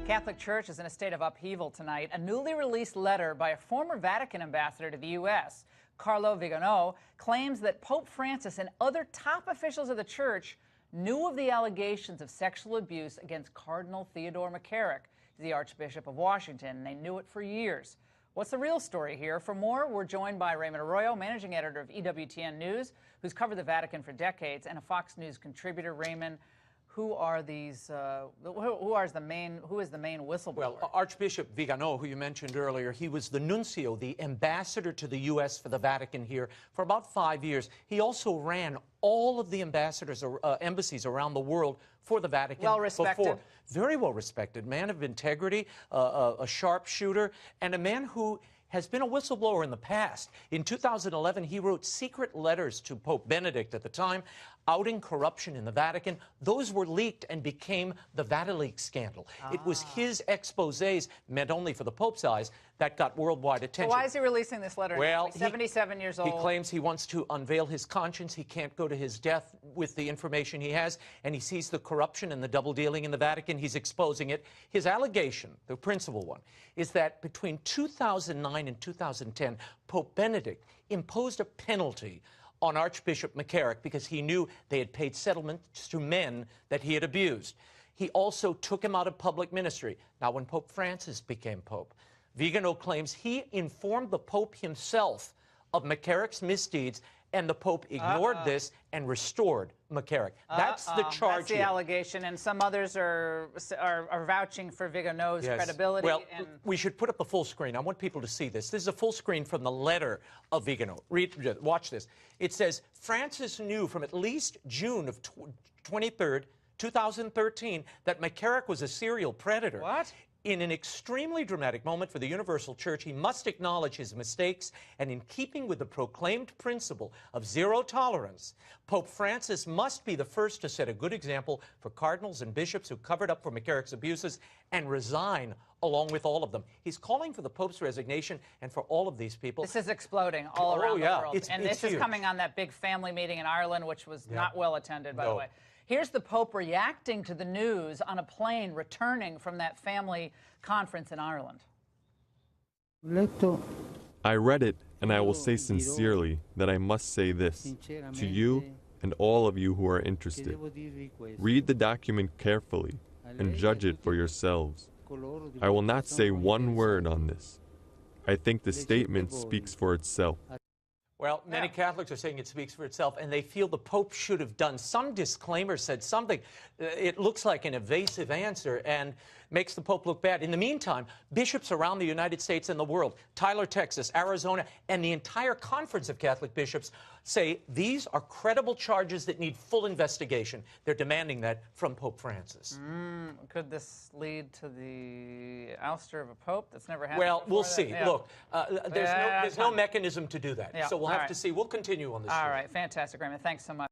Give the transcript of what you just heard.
Catholic Church is in a state of upheaval tonight. A newly released letter by a former Vatican ambassador to the U.S., Carlo Vigano, claims that Pope Francis and other top officials of the Church knew of the allegations of sexual abuse against Cardinal Theodore McCarrick, the Archbishop of Washington, and they knew it for years. What's the real story here? For more, we're joined by Raymond Arroyo, managing editor of EWTN News, who's covered the Vatican for decades, and a Fox News contributor. Raymond, who are these? Who is the main whistleblower? Well, Archbishop Vigano, who you mentioned earlier, he was the nuncio, the ambassador to the U.S. for the Vatican here for about 5 years. He also ran all of the embassies around the world for the Vatican. Well respected. Before. Very well respected, man of integrity, a sharpshooter, and a man who has been a whistleblower in the past. In 2011, he wrote secret letters to Pope Benedict at the time, outing corruption in the Vatican. Those were leaked and became the Vatileaks scandal. It was his exposés, meant only for the Pope's eyes, that got worldwide attention. Well, why is he releasing this letter? Well, he's 77 years old. He claims he wants to unveil his conscience. He can't go to his death with the information he has, and he sees the corruption and the double dealing in the Vatican. He's exposing it. His allegation, the principal one, is that between 2009 and 2010, Pope Benedict imposed a penalty on Archbishop McCarrick because he knew they had paid settlements to men that he had abused. He also took him out of public ministry. Now, when Pope Francis became Pope, Vigano claims he informed the Pope himself of McCarrick's misdeeds, and the Pope ignored this and restored McCarrick. That's the charge. That's the allegation, and some others are vouching for Vigano's credibility. Well, we should put up the full screen. I want people to see this. This is a full screen from the letter of Vigano. Watch this. It says, Francis knew from at least June of 23rd, 2013, that McCarrick was a serial predator. What? In an extremely dramatic moment for the Universal Church, he must acknowledge his mistakes, and in keeping with the proclaimed principle of zero tolerance, Pope Francis must be the first to set a good example for cardinals and bishops who covered up for McCarrick's abuses and resign along with all of them. He's calling for the Pope's resignation and for all of these people. This is exploding all around the world. And this huge. is coming on that big family meeting in Ireland, which was not well attended, by the way. Here's the Pope reacting to the news on a plane returning from that family conference in Ireland. I read it, and I will say sincerely that I must say this to you and all of you who are interested. Read the document carefully and judge it for yourselves. I will not say one word on this. I think the statement speaks for itself. Well, many Catholics are saying it speaks for itself, and they feel the Pope should have done some disclaimer, said something. It looks like an evasive answer and makes the Pope look bad. In the meantime, bishops around the United States and the world, Tyler, Texas, Arizona, and the entire Conference of Catholic Bishops say these are credible charges that need full investigation. They're demanding that from Pope Francis. Could this lead to the ouster of a pope? That's never happened Well, before. we'll see. Look, there's no mechanism to do that. So we'll have to see. We'll continue on this. All right, fantastic, Raymond. Thanks so much.